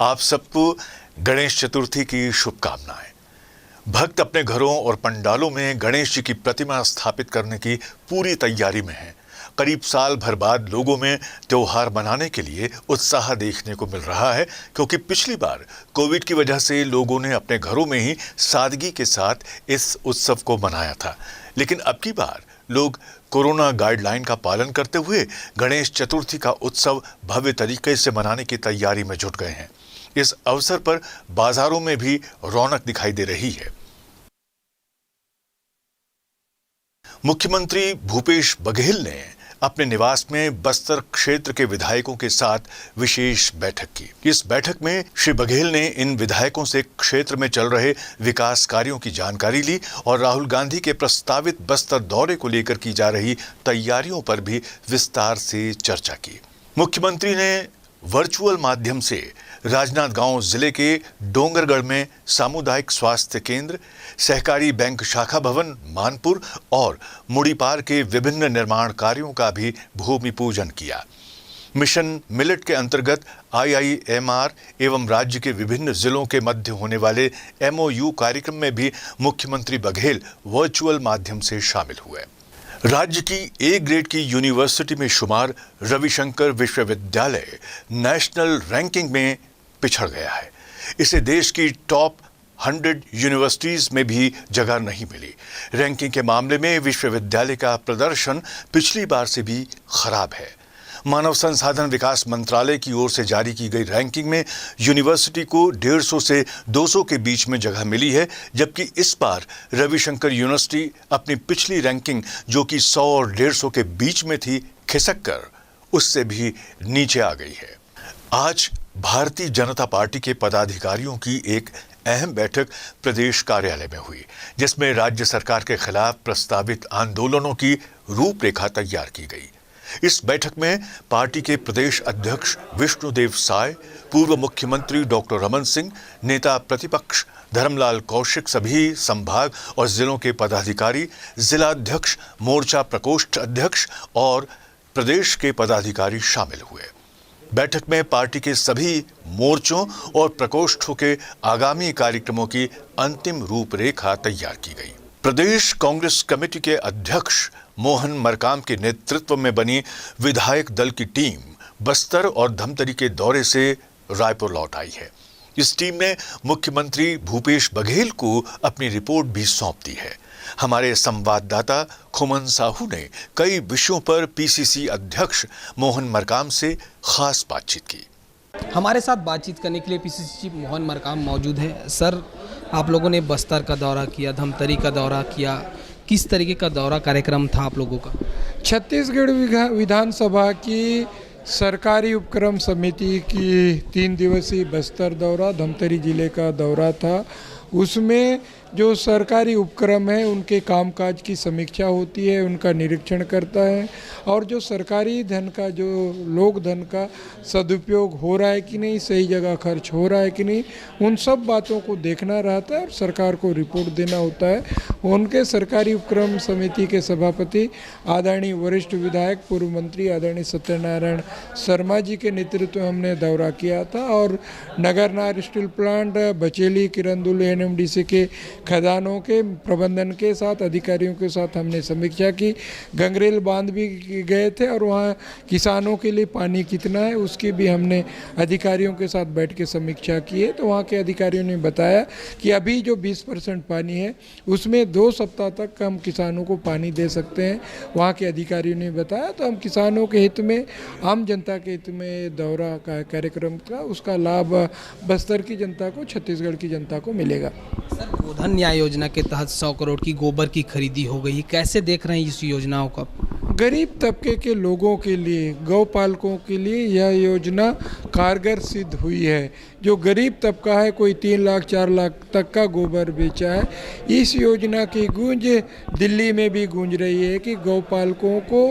आप सबको गणेश चतुर्थी की शुभकामनाएं। भक्त अपने घरों और पंडालों में गणेश जी की प्रतिमा स्थापित करने की पूरी तैयारी में हैं। करीब साल भर बाद लोगों में त्योहार मनाने के लिए उत्साह देखने को मिल रहा है, क्योंकि पिछली बार कोविड की वजह से लोगों ने अपने घरों में ही सादगी के साथ इस उत्सव को मनाया था। लेकिन अब की बार लोग कोरोना गाइडलाइन का पालन करते हुए गणेश चतुर्थी का उत्सव भव्य तरीके से मनाने की तैयारी में जुट गए हैं। इस अवसर पर बाजारों में भी रौनक दिखाई दे रही है। मुख्यमंत्री भूपेश बघेल ने अपने निवास में बस्तर क्षेत्र के विधायकों के साथ विशेष बैठक की। इस बैठक में श्री बघेल ने इन विधायकों से क्षेत्र में चल रहे विकास कार्यों की जानकारी ली और राहुल गांधी के प्रस्तावित बस्तर दौरे को लेकर की जा रही तैयारियों पर भी विस्तार से चर्चा की। मुख्यमंत्री ने वर्चुअल माध्यम से राजनांदगांव जिले के डोंगरगढ़ में सामुदायिक स्वास्थ्य केंद्र, सहकारी बैंक शाखा भवन मानपुर और मुड़ीपार के विभिन्न निर्माण कार्यों का भी भूमि पूजन किया। मिशन मिलेट के अंतर्गत IIMR एवं राज्य के विभिन्न जिलों के मध्य होने वाले MOU कार्यक्रम में भी मुख्यमंत्री बघेल वर्चुअल माध्यम से शामिल हुए। राज्य की A ग्रेड की यूनिवर्सिटी में शुमार रविशंकर विश्वविद्यालय नेशनल रैंकिंग में पिछड़ गया है। इसे देश की टॉप 100 यूनिवर्सिटीज में भी जगह नहीं मिली। रैंकिंग के मामले में विश्वविद्यालय का प्रदर्शन पिछली बार से भी खराब है। मानव संसाधन विकास मंत्रालय की ओर से जारी की गई रैंकिंग में यूनिवर्सिटी को 150 से 200 के बीच में जगह मिली है, जबकि इस बार रविशंकर यूनिवर्सिटी अपनी पिछली रैंकिंग जो कि 100 और 150 के बीच में थी, खिसक कर उससे भी नीचे आ गई है। आज भारतीय जनता पार्टी के पदाधिकारियों की एक अहम बैठक प्रदेश कार्यालय में हुई, जिसमें राज्य सरकार के खिलाफ प्रस्तावित आंदोलनों की रूपरेखा तैयार की गई। इस बैठक में पार्टी के प्रदेश अध्यक्ष विष्णुदेव साय, पूर्व मुख्यमंत्री डॉक्टर रमन सिंह, नेता प्रतिपक्ष धर्मलाल कौशिक, सभी संभाग और जिलों के पदाधिकारी, जिला अध्यक्ष, मोर्चा प्रकोष्ठ अध्यक्ष और प्रदेश के पदाधिकारी शामिल हुए। बैठक में पार्टी के सभी मोर्चों और प्रकोष्ठों के आगामी कार्यक्रमों की अंतिम रूपरेखा तैयार की गई। प्रदेश कांग्रेस कमेटी के अध्यक्ष मोहन मरकाम के नेतृत्व में बनी विधायक दल की टीम बस्तर और धमतरी के दौरे से रायपुर लौट आई है। इस टीम ने मुख्यमंत्री भूपेश बघेल को अपनी रिपोर्ट भी सौंप दी है। हमारे संवाददाता खुमन साहू ने कई विषयों पर PCC अध्यक्ष मोहन मरकाम से खास बातचीत की। हमारे साथ बातचीत करने के लिए PCC चीफ मोहन मरकाम मौजूद हैं। सर, आप लोगों ने बस्तर का दौरा किया, धमतरी का दौरा किया, किस तरीके का दौरा कार्यक्रम था आप लोगों का? छत्तीसगढ़ विधानसभा की सरकारी उपक्रम समिति की 3 दिवसीय बस्तर दौरा, धमतरी जिले का दौरा था। उसमें जो सरकारी उपक्रम है उनके कामकाज की समीक्षा होती है, उनका निरीक्षण करता है और जो सरकारी धन का, जो लोक धन का सदुपयोग हो रहा है कि नहीं, सही जगह खर्च हो रहा है कि नहीं, उन सब बातों को देखना रहता है और सरकार को रिपोर्ट देना होता है। उनके सरकारी उपक्रम समिति के सभापति आदरणीय वरिष्ठ विधायक पूर्व मंत्री आदरणीय सत्यनारायण शर्मा जी के नेतृत्व में हमने दौरा किया था और Nagarnar steel plant, Bacheli, Kirandul NMDC के खदानों के प्रबंधन के साथ, अधिकारियों के साथ हमने समीक्षा की। गंगरेल बांध भी गए थे और वहाँ किसानों के लिए पानी कितना है उसकी भी हमने अधिकारियों के साथ बैठ के समीक्षा की है। तो वहाँ के अधिकारियों ने बताया कि अभी जो 20% पानी है उसमें 2 सप्ताह तक हम किसानों को पानी दे सकते हैं, वहाँ के अधिकारियों ने बताया। तो हम किसानों के हित में, आम जनता के हित में दौरा का कार्यक्रम का उसका लाभ बस्तर की जनता को, छत्तीसगढ़ की जनता को मिलेगा। सर, गोधन न्याय योजना के तहत 100 करोड़ की गोबर की खरीदी हो गई, कैसे देख रहे हैं इस योजनाओं का? गरीब तबके के लोगों के लिए, गौपालकों के लिए यह योजना कारगर सिद्ध हुई है। जो गरीब तबका है, कोई 3 लाख 4 लाख तक का गोबर बेचा है, इस योजना की गूंज दिल्ली में भी गूंज रही है कि गौपालकों को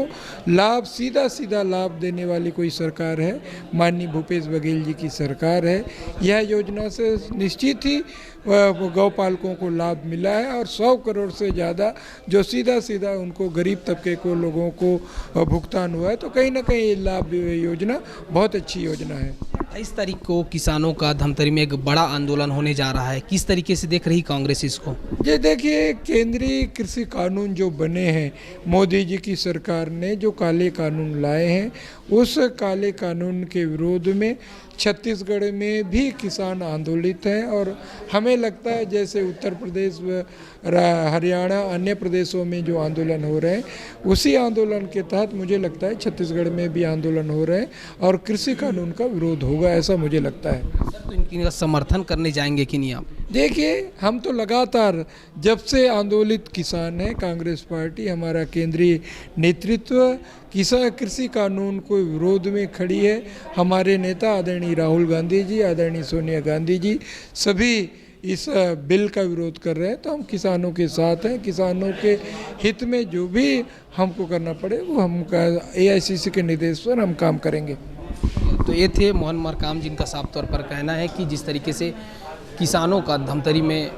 लाभ, सीधा सीधा लाभ देने वाली कोई सरकार है, माननीय भूपेश बघेल जी की सरकार है। यह योजना से निश्चित ही गौपालकों को लाभ मिला है और 100 करोड़ से ज़्यादा जो सीधा सीधा उनको गरीब तबके को लोगों को भुगतान हुआ है। तो कहीं ना कहीं ये लाभ योजना बहुत अच्छी योजना है। इस तारीख को किसानों का धमतरी में एक बड़ा आंदोलन होने जा रहा है, किस तरीके से देख रही कांग्रेस इसको? ये देखिए, केंद्रीय कृषि कानून जो बने हैं, मोदी जी की सरकार ने जो काले कानून लाए हैं, उस काले कानून के विरोध में छत्तीसगढ़ में भी किसान आंदोलित हैं। और हमें लगता है जैसे उत्तर प्रदेश, हरियाणा, अन्य प्रदेशों में जो आंदोलन हो रहे हैं, उसी आंदोलन के तहत मुझे लगता है छत्तीसगढ़ में भी आंदोलन हो रहे हैं और कृषि कानून का विरोध होगा, ऐसा मुझे लगता है। सर, तो इनकी समर्थन करने जाएंगे कि नहीं आप? देखिए, हम तो लगातार जब से आंदोलित किसान हैं, कांग्रेस पार्टी, हमारा केंद्रीय नेतृत्व कृषि कानून को विरोध में खड़ी है। हमारे नेता आदरणीय राहुल गांधी जी, आदरणीय सोनिया गांधी जी सभी इस बिल का विरोध कर रहे हैं। तो हम किसानों के साथ हैं, किसानों के हित में जो भी हमको करना पड़े वो हम AICC के निर्देश पर हम काम करेंगे। तो ये थे मोहन मरकाम, जिनका साफ तौर पर कहना है कि जिस तरीके से किसानों का धमतरी में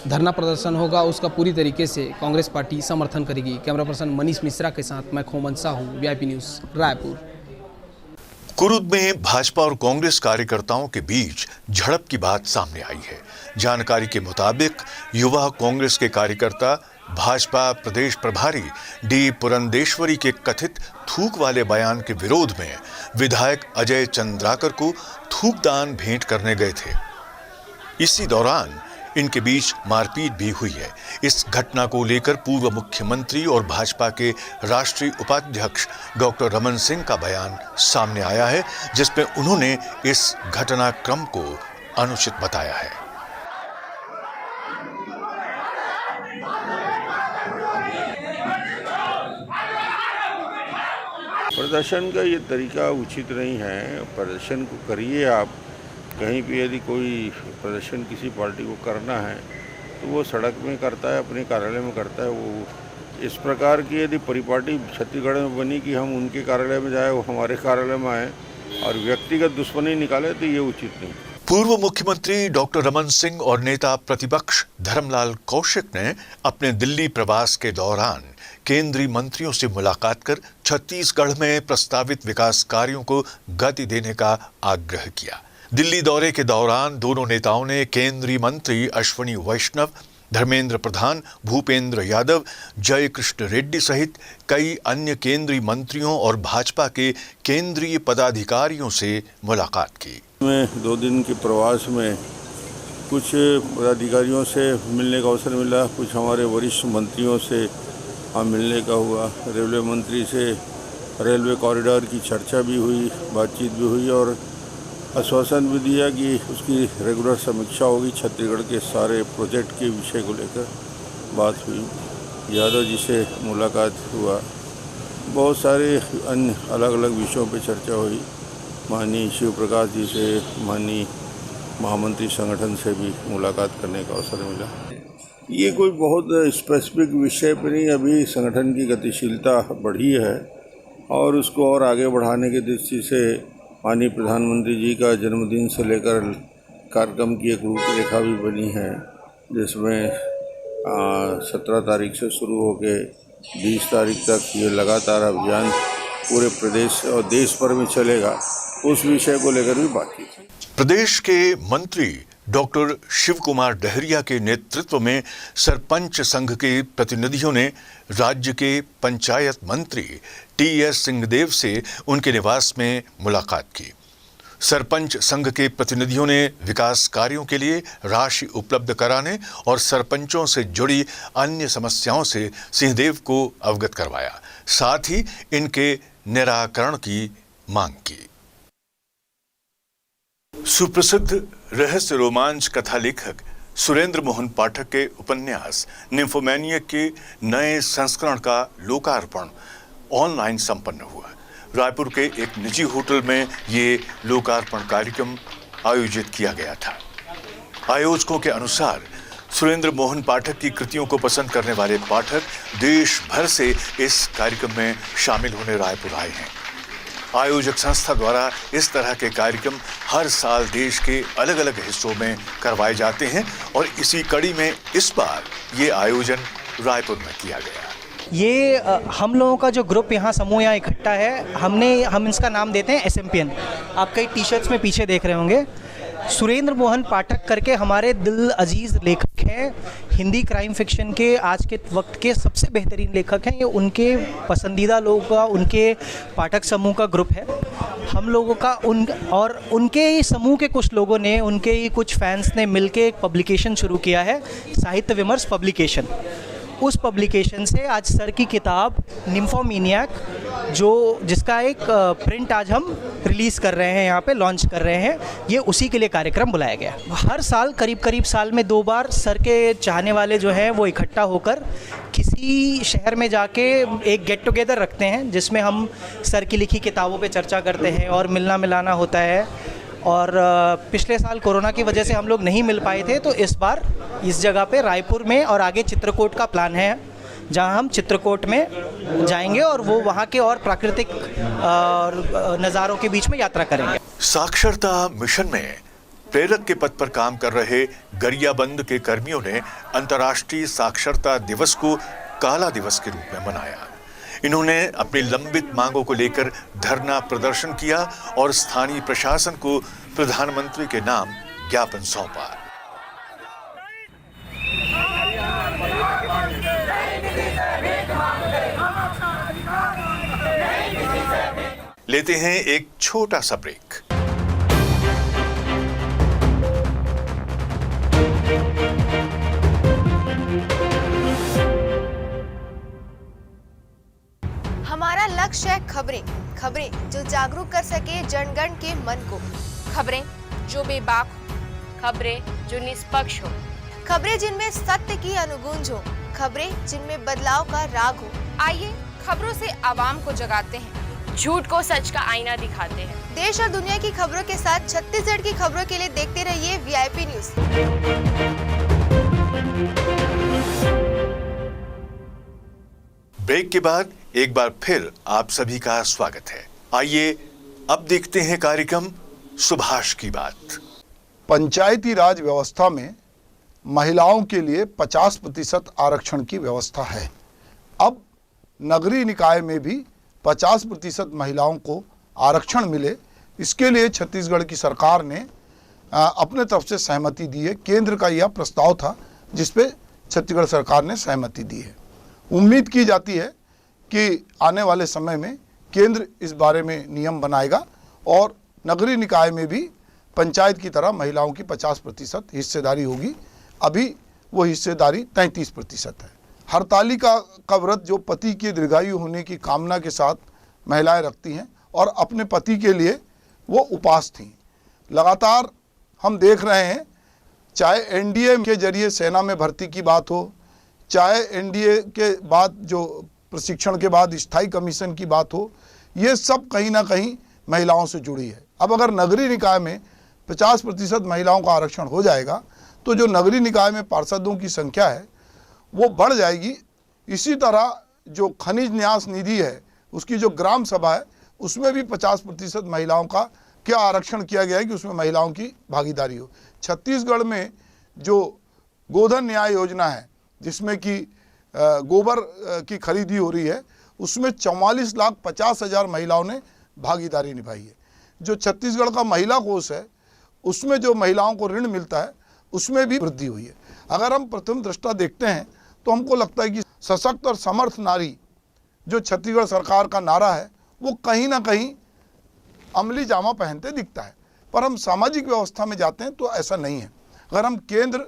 धरना प्रदर्शन होगा, उसका पूरी तरीके से कांग्रेस पार्टी समर्थन करेगी। कैमरा पर्सन मनीष मिश्रा के साथ मैं खोमन साहू, VIP न्यूज़, रायपुर। कुरुद में भाजपा और कांग्रेस कार्यकर्ताओं के बीच झड़प की बात सामने आई है। जानकारी के मुताबिक युवा कांग्रेस के कार्यकर्ता भाजपा प्रदेश प्रभारी D पुरंदेश्वरी के कथित थूक वाले बयान के विरोध में विधायक अजय चंद्राकर को थूकदान भेंट करने गए थे। इसी दौरान इनके बीच मारपीट भी हुई है। इस घटना को लेकर पूर्व मुख्यमंत्री और भाजपा के राष्ट्रीय उपाध्यक्ष डॉक्टर रमन सिंह का बयान सामने आया है, जिसमें उन्होंने इस घटनाक्रम को अनुचित बताया है। प्रदर्शन का ये तरीका उचित नहीं है। प्रदर्शन को करिए आप, कहीं भी यदि कोई प्रदर्शन किसी पार्टी को करना है तो वो सड़क में करता है, अपने कार्यालय में करता है। वो इस प्रकार की यदि परिपाटी छत्तीसगढ़ में बनी कि हम उनके कार्यालय में जाए, वो हमारे कार्यालय में आए और व्यक्तिगत दुश्मनी निकाले, तो ये उचित नहीं। पूर्व मुख्यमंत्री डॉक्टर रमन सिंह और नेता प्रतिपक्ष धर्मलाल कौशिक ने अपने दिल्ली प्रवास के दौरान केंद्रीय मंत्रियों से मुलाकात कर छत्तीसगढ़ में प्रस्तावित विकास कार्यों को गति देने का आग्रह किया। दिल्ली दौरे के दौरान दोनों नेताओं ने केंद्रीय मंत्री अश्विनी वैष्णव, धर्मेंद्र प्रधान, भूपेंद्र यादव, जय कृष्ण रेड्डी सहित कई अन्य केंद्रीय मंत्रियों और भाजपा के केंद्रीय पदाधिकारियों से मुलाकात की। मैं 2 दिन के प्रवास में कुछ पदाधिकारियों से मिलने का अवसर मिला, कुछ हमारे वरिष्ठ मंत्रियों से मिलने का हुआ। रेलवे मंत्री से रेलवे कॉरिडोर की चर्चा भी हुई, बातचीत भी हुई और आश्वासन भी दिया कि उसकी रेगुलर समीक्षा होगी। छत्तीसगढ़ के सारे प्रोजेक्ट के विषय को लेकर बात हुई। यादव जी से मुलाकात हुआ, बहुत सारे अन्य अलग अलग विषयों पर चर्चा हुई। माननीय शिव प्रकाश जी से, माननीय महामंत्री संगठन से भी मुलाकात करने का अवसर मिला। ये कोई बहुत स्पेसिफिक विषय पर नहीं, अभी संगठन की गतिशीलता बढ़ी है और उसको और आगे बढ़ाने की दृष्टि से माननीय प्रधानमंत्री जी का जन्मदिन से लेकर कार्यक्रम की एक रूपरेखा भी बनी है, जिसमें 17 तारीख से शुरू होकर 20 तारीख तक ये लगातार अभियान पूरे प्रदेश और देश भर में चलेगा। उस विषय को लेकर भी बात की। प्रदेश के मंत्री डॉक्टर शिव कुमार डहरिया के नेतृत्व में सरपंच संघ के प्रतिनिधियों ने राज्य के पंचायत मंत्री TS सिंहदेव से उनके निवास में मुलाकात की। सरपंच संघ के प्रतिनिधियों ने विकास कार्यों के लिए राशि उपलब्ध कराने और सरपंचों से जुड़ी अन्य समस्याओं से सिंहदेव को अवगत करवाया, साथ ही इनके निराकरण की मांग की। सुप्रसिद्ध रहस्य रोमांच कथा लेखक सुरेंद्र मोहन पाठक के उपन्यास निम्फोमैनियक के नए संस्करण का लोकार्पण ऑनलाइन संपन्न हुआ। रायपुर के एक निजी होटल में ये लोकार्पण कार्यक्रम आयोजित किया गया था। आयोजकों के अनुसार सुरेंद्र मोहन पाठक की कृतियों को पसंद करने वाले पाठक देश भर से इस कार्यक्रम में शामिल होने रायपुर आए हैं। आयोजक संस्था द्वारा इस तरह के कार्यक्रम हर साल देश के अलग अलग हिस्सों में करवाए जाते हैं और इसी कड़ी में इस बार ये आयोजन रायपुर में किया गया। ये हम लोगों का जो ग्रुप यहाँ समूह यहाँ इकट्ठा है, हम इसका नाम देते हैं SMPN। आप कई टी शर्ट्स में पीछे देख रहे होंगे। सुरेंद्र मोहन पाठक करके हमारे दिल अजीज़ लेखक हैं, हिंदी क्राइम फिक्शन के आज के वक्त के सबसे बेहतरीन लेखक हैं। ये उनके पसंदीदा लोगों का, उनके पाठक समूह का ग्रुप है हम लोगों का। और उनके ही समूह के कुछ लोगों ने, उनके ही कुछ फैंस ने मिलके एक पब्लिकेशन शुरू किया है, साहित्य विमर्श पब्लिकेशन। उस पब्लिकेशन से आज सर की किताब निम्फोमीनियाक, जिसका एक प्रिंट आज हम रिलीज़ कर रहे हैं, यहाँ पे लॉन्च कर रहे हैं, ये उसी के लिए कार्यक्रम बुलाया गया। हर साल करीब साल में 2 बार सर के चाहने वाले जो हैं वो इकट्ठा होकर किसी शहर में जाके एक गेट टुगेदर रखते हैं, जिसमें हम सर की लिखी किताबों पे चर्चा करते हैं और मिलना मिलाना होता है। और पिछले साल कोरोना की वजह से हम लोग नहीं मिल पाए थे, तो इस बार इस जगह पे रायपुर में और आगे चित्रकूट का प्लान है, जहां हम चित्रकूट में जाएंगे और वो वहां के और प्राकृतिक नज़ारों के बीच में यात्रा करेंगे। साक्षरता मिशन में प्रेरक के पद पर काम कर रहे गरियाबंद के कर्मियों ने अंतर्राष्ट्रीय साक्षरता दिवस को काला दिवस के रूप में मनाया। इन्होंने अपनी लंबित मांगों को लेकर धरना प्रदर्शन किया और स्थानीय प्रशासन को प्रधानमंत्री के नाम ज्ञापन सौंपा। लेते हैं एक छोटा सा ब्रेक। हमारा लक्ष्य है खबरें जो जागरूक कर सके जनगण के मन को, खबरें जो बेबाक हो, खबरें जो निष्पक्ष हो, खबरें जिनमें सत्य की अनुगूंज हो, खबरें जिनमें बदलाव का राग हो। आइए खबरों से आवाम को जगाते हैं, झूठ को सच का आईना दिखाते हैं। देश और दुनिया की खबरों के साथ छत्तीसगढ़ की खबरों के लिए देखते रहिए VIP न्यूज। ब्रेक के बाद एक बार फिर आप सभी का स्वागत है। आइए अब देखते हैं कार्यक्रम सुभाष की बात। पंचायती राज व्यवस्था में महिलाओं के लिए 50% आरक्षण की व्यवस्था है। अब नगरीय निकाय में भी 50% महिलाओं को आरक्षण मिले, इसके लिए छत्तीसगढ़ की सरकार ने अपने तरफ से सहमति दी है। केंद्र का यह प्रस्ताव था जिस पे छत्तीसगढ़ सरकार ने सहमति दी है। उम्मीद की जाती है कि आने वाले समय में केंद्र इस बारे में नियम बनाएगा और नगरीय निकाय में भी पंचायत की तरह महिलाओं की 50% हिस्सेदारी होगी। अभी वो हिस्सेदारी 33% है। हरतालिका का व्रत जो पति के दीर्घायु होने की कामना के साथ महिलाएं रखती हैं और अपने पति के लिए वो उपास थी। लगातार हम देख रहे हैं, चाहे NDA के जरिए सेना में भर्ती की बात हो, चाहे NDA के बाद जो प्रशिक्षण के बाद स्थायी कमीशन की बात हो, ये सब कहीं ना कहीं महिलाओं से जुड़ी है। अब अगर नगरीय निकाय में 50% महिलाओं का आरक्षण हो जाएगा तो जो नगरीय निकाय में पार्षदों की संख्या है वो बढ़ जाएगी। इसी तरह जो खनिज न्यास निधि है, उसकी जो ग्राम सभा है, उसमें भी 50% महिलाओं का क्या आरक्षण किया गया है कि उसमें महिलाओं की भागीदारी हो। छत्तीसगढ़ में जो गोधन न्याय योजना है, जिसमें कि गोबर की खरीदी हो रही है, उसमें 44,50,000 महिलाओं ने भागीदारी निभाई है। जो छत्तीसगढ़ का महिला कोष है, उसमें जो महिलाओं को ऋण मिलता है, उसमें भी वृद्धि हुई है। अगर हम प्रथम दृष्टा देखते हैं तो हमको लगता है कि सशक्त और समर्थ नारी जो छत्तीसगढ़ सरकार का नारा है, वो कहीं ना कहीं अमली जामा पहनते दिखता है। पर हम सामाजिक व्यवस्था में जाते हैं तो ऐसा नहीं है। अगर हम केंद्र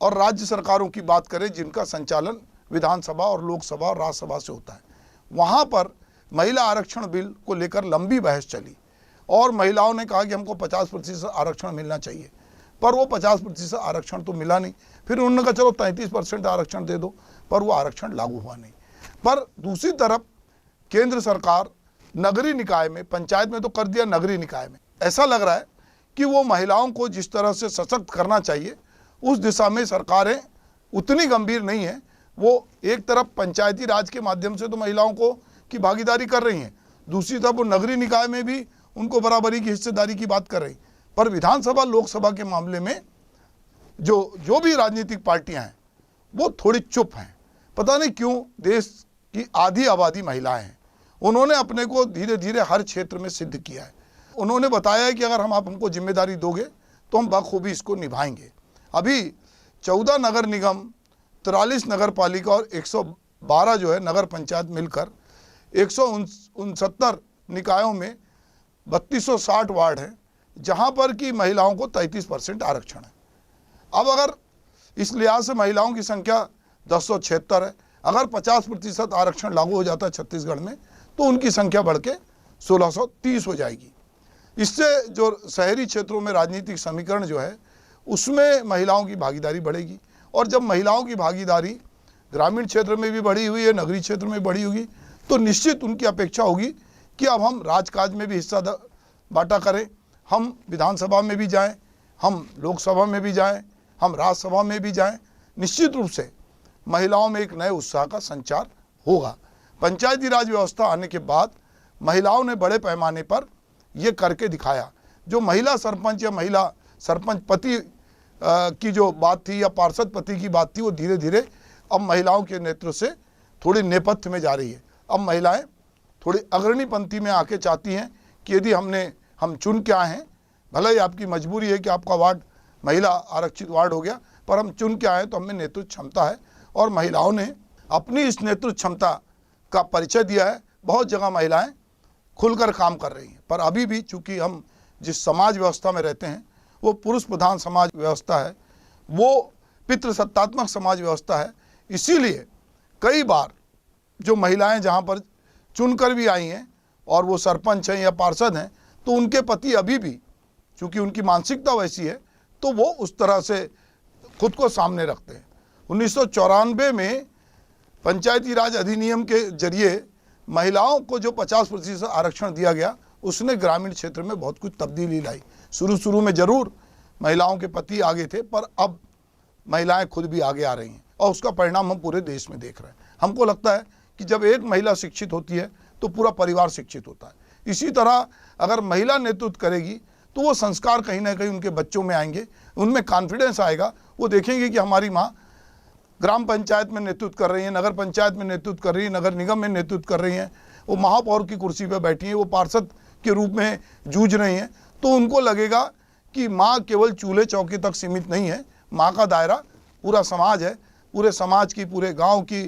और राज्य सरकारों की बात करें, जिनका संचालन विधानसभा और लोकसभा और राज्यसभा से होता है, वहाँ पर महिला आरक्षण बिल को लेकर लंबी बहस चली और महिलाओं ने कहा कि हमको 50% आरक्षण मिलना चाहिए, पर वो 50% आरक्षण तो मिला नहीं। फिर उन्होंने कहा चलो 33% आरक्षण दे दो, पर वो आरक्षण लागू हुआ नहीं। पर दूसरी तरफ केंद्र सरकार नगरीय निकाय में, पंचायत में तो कर दिया, नगरीय निकाय में ऐसा लग रहा है कि वो महिलाओं को जिस तरह से सशक्त करना चाहिए उस दिशा में सरकारें उतनी गंभीर नहीं है। वो एक तरफ पंचायती राज के माध्यम से तो महिलाओं को की भागीदारी कर रही हैं, दूसरी तरफ वो नगरीय निकाय में भी उनको बराबरी की हिस्सेदारी की बात कर रही। पर विधानसभा लोकसभा के मामले में जो भी राजनीतिक पार्टियां हैं वो थोड़ी चुप हैं। पता नहीं क्यों देश की आधी आबादी महिलाएं हैं। उन्होंने अपने को धीरे धीरे हर क्षेत्र में सिद्ध किया है। उन्होंने बताया है कि अगर आप हमको जिम्मेदारी दोगे तो हम बखूबी इसको निभाएंगे। अभी 14 नगर निगम, 43 नगर पालिका और 112 जो है नगर पंचायत मिलकर 169 निकायों में 3260 वार्ड हैं, जहां पर कि महिलाओं को 33% आरक्षण है। अब अगर इस लिहाज से महिलाओं की संख्या 1076 है, अगर 50% आरक्षण लागू हो जाता है छत्तीसगढ़ में तो उनकी संख्या बढ़ के 1630 हो जाएगी। इससे जो शहरी क्षेत्रों में राजनीतिक समीकरण जो है उसमें महिलाओं की भागीदारी बढ़ेगी, और जब महिलाओं की भागीदारी ग्रामीण क्षेत्र में भी बढ़ी हुई है, नगरीय क्षेत्र में बढ़ी होगी, तो निश्चित उनकी अपेक्षा होगी कि अब हम राजकाज में भी हिस्सा बांटा करें, हम विधानसभा में भी जाएं, हम लोकसभा में भी जाएं, हम राज्यसभा में भी जाएं। निश्चित रूप से महिलाओं में एक नए उत्साह का संचार होगा। पंचायती राज व्यवस्था आने के बाद महिलाओं ने बड़े पैमाने पर ये करके दिखाया। जो महिला सरपंच या महिला सरपंच पति की जो बात थी या पार्षद पति की बात थी, वो धीरे धीरे अब महिलाओं के नेतृत्व से थोड़ी नेपथ्य में जा रही है। अब महिलाएं थोड़ी अग्रणी पंक्ति में आके चाहती हैं कि यदि हम चुन के आए हैं, भले ही आपकी मजबूरी है कि आपका वार्ड महिला आरक्षित वार्ड हो गया, पर हम चुन के आए हैं तो हमें नेतृत्व क्षमता है। और महिलाओं ने अपनी इस नेतृत्व क्षमता का परिचय दिया है। बहुत जगह महिलाएं खुलकर काम कर रही हैं, पर अभी भी चूंकि हम जिस समाज व्यवस्था में रहते हैं वो पुरुष प्रधान समाज व्यवस्था है, वो पितृसत्तात्मक समाज व्यवस्था है। इसीलिए कई बार जो महिलाएं जहां पर चुनकर भी आई हैं और वो सरपंच हैं या पार्षद हैं, तो उनके पति अभी भी चूंकि उनकी मानसिकता वैसी है तो वो उस तरह से खुद को सामने रखते हैं। 1994 में पंचायती राज अधिनियम के जरिए महिलाओं को जो 50% आरक्षण दिया गया, उसने ग्रामीण क्षेत्र में बहुत कुछ तब्दीली लाई। शुरू में जरूर महिलाओं के पति आगे थे, पर अब महिलाएं खुद भी आगे आ रही हैं और उसका परिणाम हम पूरे देश में देख रहे हैं। हमको लगता है कि जब एक महिला शिक्षित होती है तो पूरा परिवार शिक्षित होता है। इसी तरह अगर महिला नेतृत्व करेगी तो वो संस्कार कहीं ना कहीं उनके बच्चों में आएंगे, उनमें कॉन्फिडेंस आएगा। वो देखेंगे कि हमारी माँ ग्राम पंचायत में नेतृत्व कर रही है, नगर पंचायत में नेतृत्व कर रही है, नगर निगम में नेतृत्व कर रही हैं, वो महापौर की कुर्सी पर बैठी हैं, वो पार्षद के रूप में जूझ रही हैं, तो उनको लगेगा कि माँ केवल चूल्हे चौकी तक सीमित नहीं है, माँ का दायरा पूरा समाज है, पूरे समाज की, पूरे गांव की,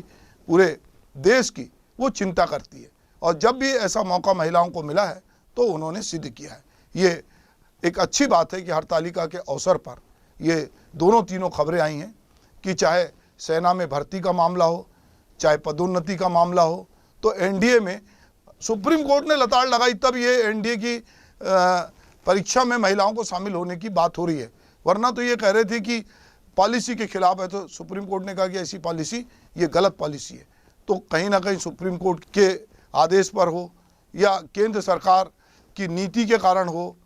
पूरे देश की वो चिंता करती है। और जब भी ऐसा मौका महिलाओं को मिला है तो उन्होंने सिद्ध किया है। ये एक अच्छी बात है कि हरतालिका के अवसर पर ये दोनों तीनों खबरें आई हैं कि चाहे सेना में भर्ती का मामला हो, चाहे पदोन्नति का मामला हो, तो एनडीए में सुप्रीम कोर्ट ने लताड़ लगाई तब ये एनडीए की परीक्षा में महिलाओं को शामिल होने की बात हो रही है। वरना तो ये कह रहे थे कि पॉलिसी के खिलाफ है, तो सुप्रीम कोर्ट ने कहा कि ऐसी पॉलिसी ये गलत पॉलिसी है। तो कहीं ना कहीं सुप्रीम कोर्ट के आदेश पर हो या केंद्र सरकार की नीति के कारण हो,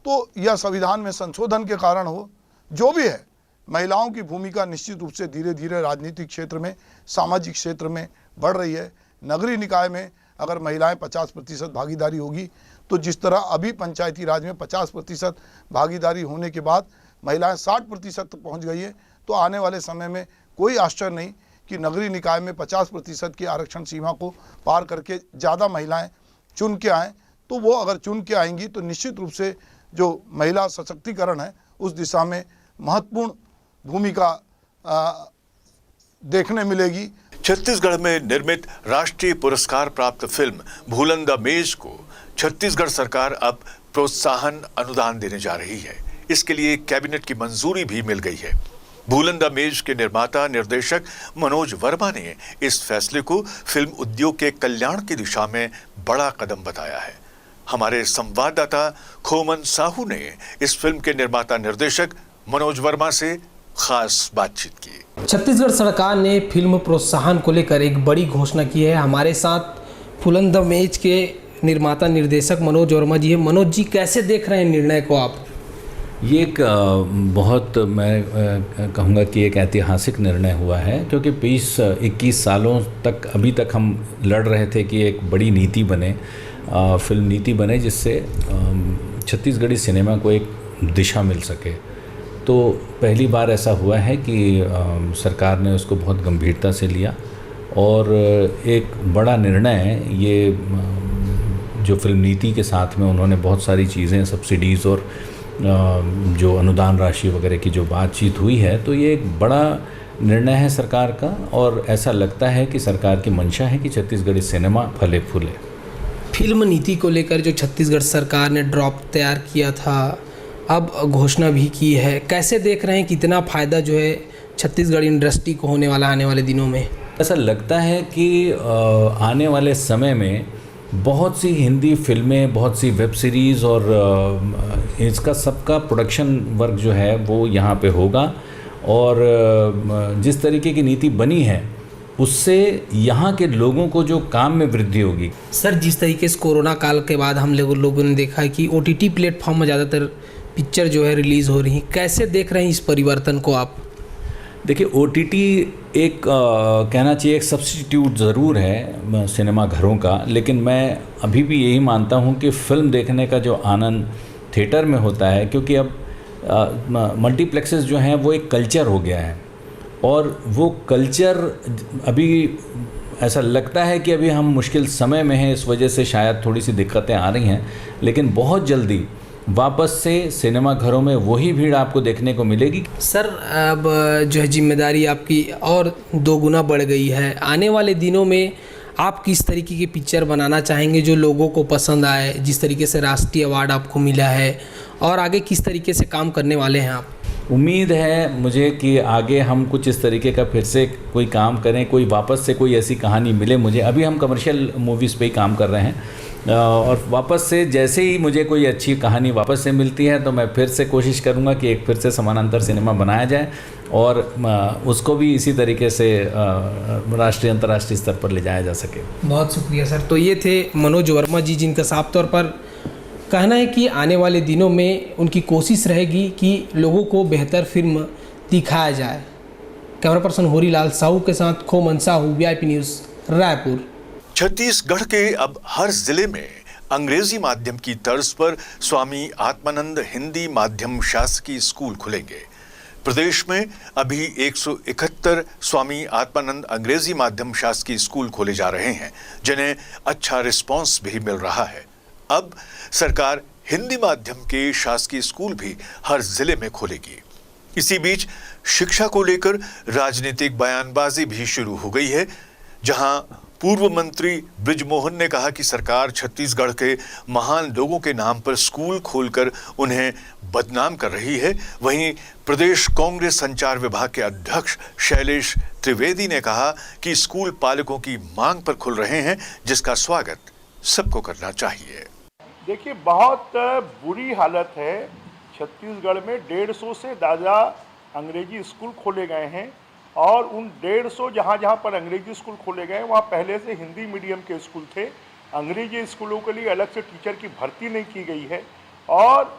तो या संविधान में संशोधन के कारण हो, जो भी है, महिलाओं की भूमिका निश्चित रूप से धीरे धीरे राजनीतिक क्षेत्र में, सामाजिक क्षेत्र में बढ़ रही है। नगरीय निकाय में अगर महिलाएं 50% भागीदारी होगी, तो जिस तरह अभी पंचायती राज में 50% भागीदारी होने के बाद महिलाएं 60% तक पहुंच गई है, तो आने वाले समय में कोई आश्चर्य नहीं कि नगरीय निकाय में 50% की आरक्षण सीमा को पार करके ज़्यादा महिलाएं चुन के आएँ। तो वो अगर चुन के आएंगी तो निश्चित रूप से जो महिला सशक्तिकरण है उस दिशा में महत्वपूर्ण भूमिका देखने मिलेगी। छत्तीसगढ़ में निर्मित राष्ट्रीय पुरस्कार प्राप्त फिल्म भूलन द मेज को छत्तीसगढ़ सरकार अब प्रोत्साहन अनुदान देने जा रही है। इसके लिए कैबिनेट की मंजूरी भी मिल गई है। भूलन द मेज के निर्माता निर्देशक मनोज वर्मा ने इस फैसले को फिल्म उद्योग के कल्याण की दिशा में बड़ा कदम बताया है। हमारे संवाददाता खोमन साहू ने इस फिल्म के निर्माता निर्देशक मनोज वर्मा से खास बातचीत की। छत्तीसगढ़ सरकार ने फिल्म प्रोत्साहन को लेकर एक बड़ी घोषणा की है। हमारे साथ भूलन द मेज के निर्माता निर्देशक मनोज वर्मा जी है। मनोज जी, कैसे देख रहे हैं निर्णय को आप? ये एक बहुत, मैं कहूँगा कि एक ऐतिहासिक निर्णय हुआ है, क्योंकि 20-21 सालों तक अभी तक हम लड़ रहे थे कि एक बड़ी नीति बने, फिल्म नीति बने, जिससे छत्तीसगढ़ी सिनेमा को एक दिशा मिल सके। तो पहली बार ऐसा हुआ है कि सरकार ने उसको बहुत गंभीरता से लिया और एक बड़ा निर्णय है ये जो फिल्म नीति के साथ में उन्होंने बहुत सारी चीज़ें सब्सिडीज़ और जो अनुदान राशि वगैरह की जो बातचीत हुई है, तो ये एक बड़ा निर्णय है सरकार का और ऐसा लगता है कि सरकार की मंशा है कि छत्तीसगढ़ी सिनेमा फले फूले। फिल्म नीति को लेकर जो छत्तीसगढ़ सरकार ने ड्रॉप तैयार किया था, अब घोषणा भी की है, कैसे देख रहे हैं कितना फ़ायदा जो है छत्तीसगढ़ इंडस्ट्री को होने वाला आने वाले दिनों में? ऐसा लगता है कि आने वाले समय में बहुत सी हिंदी फिल्में, बहुत सी वेब सीरीज़ और इसका सबका प्रोडक्शन वर्क जो है वो यहाँ पे होगा और जिस तरीके की नीति बनी है उससे यहाँ के लोगों को जो काम में वृद्धि होगी। सर, जिस तरीके से कोरोना काल के बाद हम लोगों ने देखा है कि OTT प्लेटफॉर्म में ज़्यादातर पिक्चर जो है रिलीज़ हो रही हैं, कैसे देख रहे हैं इस परिवर्तन को आप? देखिए, OTT एक कहना चाहिए एक सब्स्टिट्यूट ज़रूर है सिनेमा घरों का, लेकिन मैं अभी भी यही मानता हूँ कि फ़िल्म देखने का जो आनंद थिएटर में होता है, क्योंकि अब मल्टीप्लेक्सेस जो हैं वो एक कल्चर हो गया है और वो कल्चर अभी ऐसा लगता है कि अभी हम मुश्किल समय में हैं, इस वजह से शायद थोड़ी सी दिक्कतें आ रही हैं, लेकिन बहुत जल्दी वापस से सिनेमा घरों में वही भीड़ आपको देखने को मिलेगी। सर, अब जो है जिम्मेदारी आपकी और 2 गुना बढ़ गई है। आने वाले दिनों में आप किस तरीके की पिक्चर बनाना चाहेंगे जो लोगों को पसंद आए, जिस तरीके से राष्ट्रीय अवार्ड आपको मिला है, और आगे किस तरीके से काम करने वाले हैं आप? उम्मीद है मुझे कि आगे हम कुछ इस तरीके का फिर से कोई काम करें, कोई वापस से कोई ऐसी कहानी मिले मुझे। अभी हम कमर्शियल मूवीज़ पे ही काम कर रहे हैं और वापस से जैसे ही मुझे कोई अच्छी कहानी वापस से मिलती है तो मैं फिर से कोशिश करूँगा कि एक फिर से समानांतर सिनेमा बनाया जाए और उसको भी इसी तरीके से राष्ट्रीय अंतर्राष्ट्रीय स्तर पर ले जाया जा सके। बहुत शुक्रिया सर। तो ये थे मनोज वर्मा जी, जिनका साफ तौर पर कहना है कि आने वाले दिनों में उनकी कोशिश रहेगी कि लोगों को बेहतर फिल्म दिखाया जाए। कैमरा पर्सन होरीलाल साहू के साथ खोमन साहू, VIP न्यूज़, रायपुर। छत्तीसगढ़ के अब हर जिले में अंग्रेजी माध्यम की तर्ज पर स्वामी आत्मानंद हिंदी माध्यम शासकीय स्कूल खुलेंगे। प्रदेश में अभी 171 स्वामी आत्मानंद अंग्रेजी माध्यम शासकीय स्कूल खोले जा रहे हैं, जिन्हें अच्छा रिस्पांस भी मिल रहा है। अब सरकार हिंदी माध्यम के शासकीय स्कूल भी हर जिले में खोलेगी। इसी बीच शिक्षा को लेकर राजनीतिक बयानबाजी भी शुरू हो गई है, जहां पूर्व मंत्री बृजमोहन ने कहा कि सरकार छत्तीसगढ़ के महान लोगों के नाम पर स्कूल खोलकर उन्हें बदनाम कर रही है। वहीं प्रदेश कांग्रेस संचार विभाग के अध्यक्ष शैलेश त्रिवेदी ने कहा कि स्कूल पालकों की मांग पर खुल रहे हैं, जिसका स्वागत सबको करना चाहिए। देखिए, बहुत बुरी हालत है छत्तीसगढ़ में। 150 से ज़्यादा अंग्रेजी स्कूल खोले गए हैं और उन 150 जहाँ पर अंग्रेजी स्कूल खोले गए वहाँ पहले से हिंदी मीडियम के स्कूल थे। अंग्रेजी स्कूलों के लिए अलग से टीचर की भर्ती नहीं की गई है और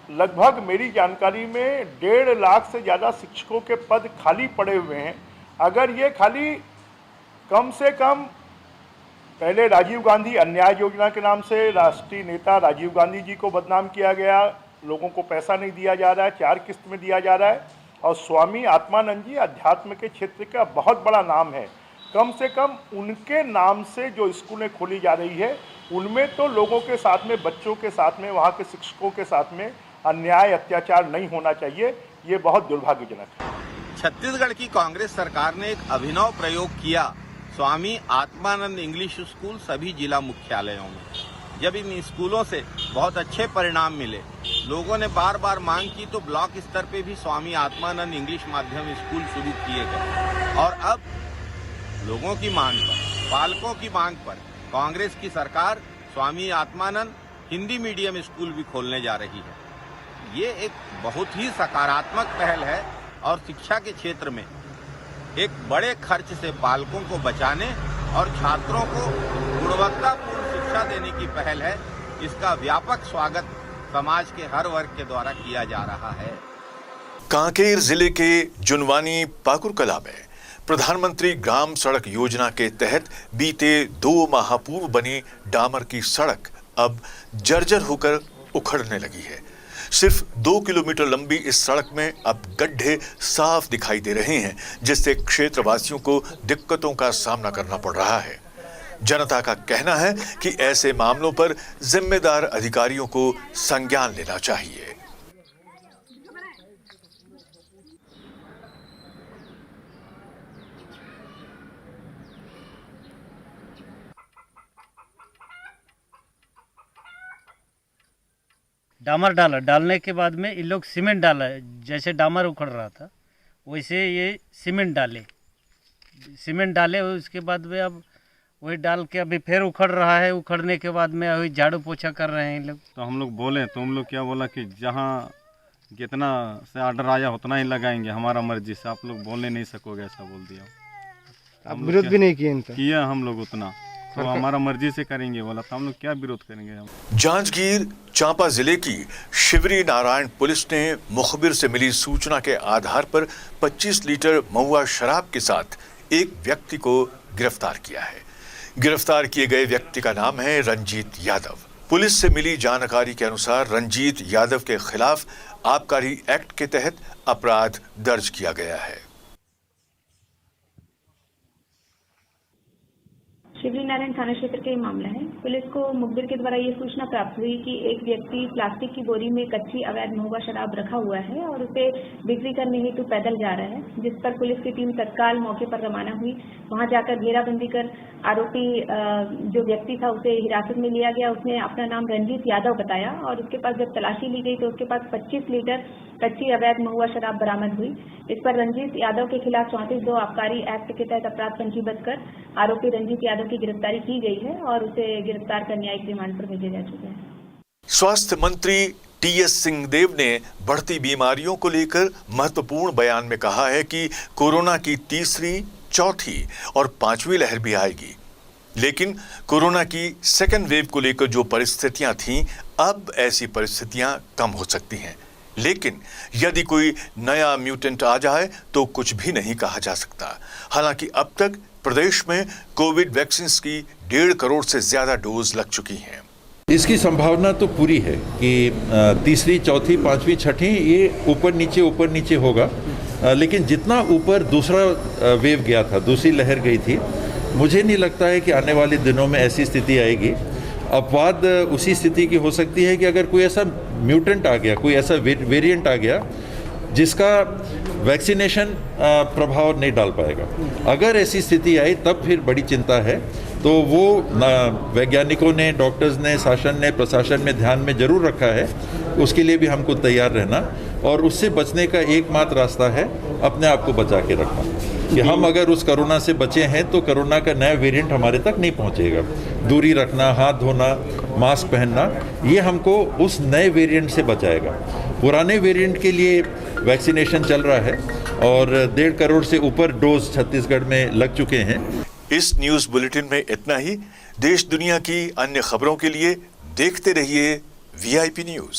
लगभग मेरी जानकारी में 1.5 लाख से ज़्यादा शिक्षकों के पद खाली पड़े हुए हैं। अगर ये खाली कम से कम पहले राजीव गांधी अन्याय योजना के नाम से राष्ट्रीय नेता राजीव गांधी जी को बदनाम किया गया, लोगों को पैसा नहीं दिया जा रहा है, 4 किस्त में दिया जा रहा है। और स्वामी आत्मानंद जी अध्यात्म के क्षेत्र का बहुत बड़ा नाम है। कम से कम उनके नाम से जो स्कूलें खोली जा रही है उनमें तो लोगों के साथ में, बच्चों के साथ में, वहाँ के शिक्षकों के साथ में अन्याय अत्याचार नहीं होना चाहिए। ये बहुत दुर्भाग्यजनक है। छत्तीसगढ़ की कांग्रेस सरकार ने एक अभिनव प्रयोग किया, स्वामी आत्मानंद इंग्लिश स्कूल सभी जिला मुख्यालयों में। जब इन स्कूलों से बहुत अच्छे परिणाम मिले, लोगों ने बार बार मांग की, तो ब्लॉक स्तर पे भी स्वामी आत्मानंद इंग्लिश माध्यम स्कूल शुरू किए गए और अब लोगों की मांग पर, पालकों की मांग पर कांग्रेस की सरकार स्वामी आत्मानंद हिंदी मीडियम स्कूल भी खोलने जा रही है। ये एक बहुत ही सकारात्मक पहल है और शिक्षा के क्षेत्र में एक बड़े खर्च से पालकों को बचाने और छात्रों को गुणवत्तापूर्ण शिक्षा देने की पहल है। इसका व्यापक स्वागत समाज के हर वर्ग के द्वारा किया जा रहा है। कांकेर जिले के जुनवानी पाकुर कला में प्रधानमंत्री ग्राम सड़क योजना के तहत बीते 2 माह पूर्व बनी डामर की सड़क अब जर्जर होकर उखड़ने लगी है। सिर्फ 2 किलोमीटर लंबी इस सड़क में अब गड्ढे साफ दिखाई दे रहे हैं, जिससे क्षेत्रवासियों को दिक्कतों का सामना करना पड़ रहा है। जनता का कहना है कि ऐसे मामलों पर जिम्मेदार अधिकारियों को संज्ञान लेना चाहिए। डामर डालने के बाद में इन लोग सीमेंट डाला, जैसे डामर उखड़ रहा था वैसे ये सीमेंट डाले उसके बाद में अब वही डाल के अभी फिर उखड़ रहा है। उखड़ने के बाद में अभी झाड़ू पोछा कर रहे हैं लोग। तो हम लोग बोले तो हम लोग क्या बोला कि जहाँ जितना से ऑर्डर आया उतना ही लगाएंगे, हमारा मर्जी से, आप लोग बोलने नहीं सकोगे, ऐसा बोल दिया। आप विरोध भी नहीं किए इनका? किया हम लोग उतना, तो हमारा मर्जी से करेंगे बोला, तो हम लोग क्या विरोध करेंगे हम। जांजगीर चांपा जिले की शिवरी नारायण पुलिस ने मुखबिर से मिली सूचना के आधार पर 25 लीटर महुआ शराब के साथ एक व्यक्ति को गिरफ्तार किया है। गिरफ्तार किए गए व्यक्ति का नाम है रंजीत यादव। पुलिस से मिली जानकारी के अनुसार रंजीत यादव के खिलाफ आबकारी एक्ट के तहत अपराध दर्ज किया गया है। शिवरी नारायण थाना क्षेत्र का ये मामला है। पुलिस को मुखबिर के द्वारा ये सूचना प्राप्त हुई कि एक व्यक्ति प्लास्टिक की बोरी में कच्ची अवैध महुआ शराब रखा हुआ है और उसे बिक्री करने हेतु पैदल जा रहा है, जिस पर पुलिस की टीम तत्काल मौके पर रवाना हुई। वहां जाकर घेराबंदी कर आरोपी जो व्यक्ति था उसे हिरासत में लिया गया। उसने अपना नाम रंजीत यादव बताया और उसके पास जब तलाशी ली गई तो उसके पास 25 लीटर कच्ची अवैध महुआ शराब बरामद हुई। इस पर रंजीत यादव के खिलाफ 34(2) आबकारी एक्ट के तहत अपराध पंजीबद्ध कर आरोपी रंजीत यादव की गिरफ्तारी की गई है और उसे गिरफ्तार कर न्यायिक रिमांड पर भेजे जा चुके हैं। स्वास्थ्य मंत्री टी.एस. सिंहदेव ने बढ़ती बीमारियों को लेकर महत्वपूर्ण बयान में कहा है कि कोरोना की तीसरी, चौथी और 5वीं लहर भी आएगी, लेकिन कोरोना की सेकेंड वेव को लेकर जो परिस्थितियां थीं, अब ऐसी परिस्थितियां कम हो सकती हैं। लेकिन यदि कोई नया म्यूटेंट आ जाए तो कुछ भी नहीं कहा जा सकता। हालांकि अब तक प्रदेश में कोविड वैक्सीन की 1.5 करोड़ से ज्यादा डोज लग चुकी हैं। इसकी संभावना तो पूरी है कि तीसरी, चौथी, 5वीं, 6वीं ये ऊपर नीचे होगा, लेकिन जितना ऊपर दूसरा वेव गया था, दूसरी लहर गई थी, मुझे नहीं लगता है कि आने वाले दिनों में ऐसी स्थिति आएगी। अपवाद उसी स्थिति की हो सकती है कि अगर कोई ऐसा म्यूटेंट आ गया, कोई ऐसा वेरिएंट आ गया जिसका वैक्सीनेशन प्रभाव नहीं डाल पाएगा। अगर ऐसी स्थिति आई तब फिर बड़ी चिंता है। तो वो वैज्ञानिकों ने, डॉक्टर्स ने, शासन ने, प्रशासन में ध्यान में जरूर रखा है। उसके लिए भी हमको तैयार रहना और उससे बचने का एकमात्र रास्ता है अपने आप को बचा के रखना, कि हम अगर उस कोरोना से बचे हैं तो कोरोना का नया वेरिएंट हमारे तक नहीं पहुंचेगा। दूरी रखना, हाथ धोना, मास्क पहनना, ये हमको उस नए वेरिएंट से बचाएगा। पुराने वेरिएंट के लिए वैक्सीनेशन चल रहा है और 1.5 करोड़ से ऊपर डोज छत्तीसगढ़ में लग चुके हैं। इस न्यूज बुलेटिन में इतना ही। देश दुनिया की अन्य खबरों के लिए देखते रहिए VIP न्यूज।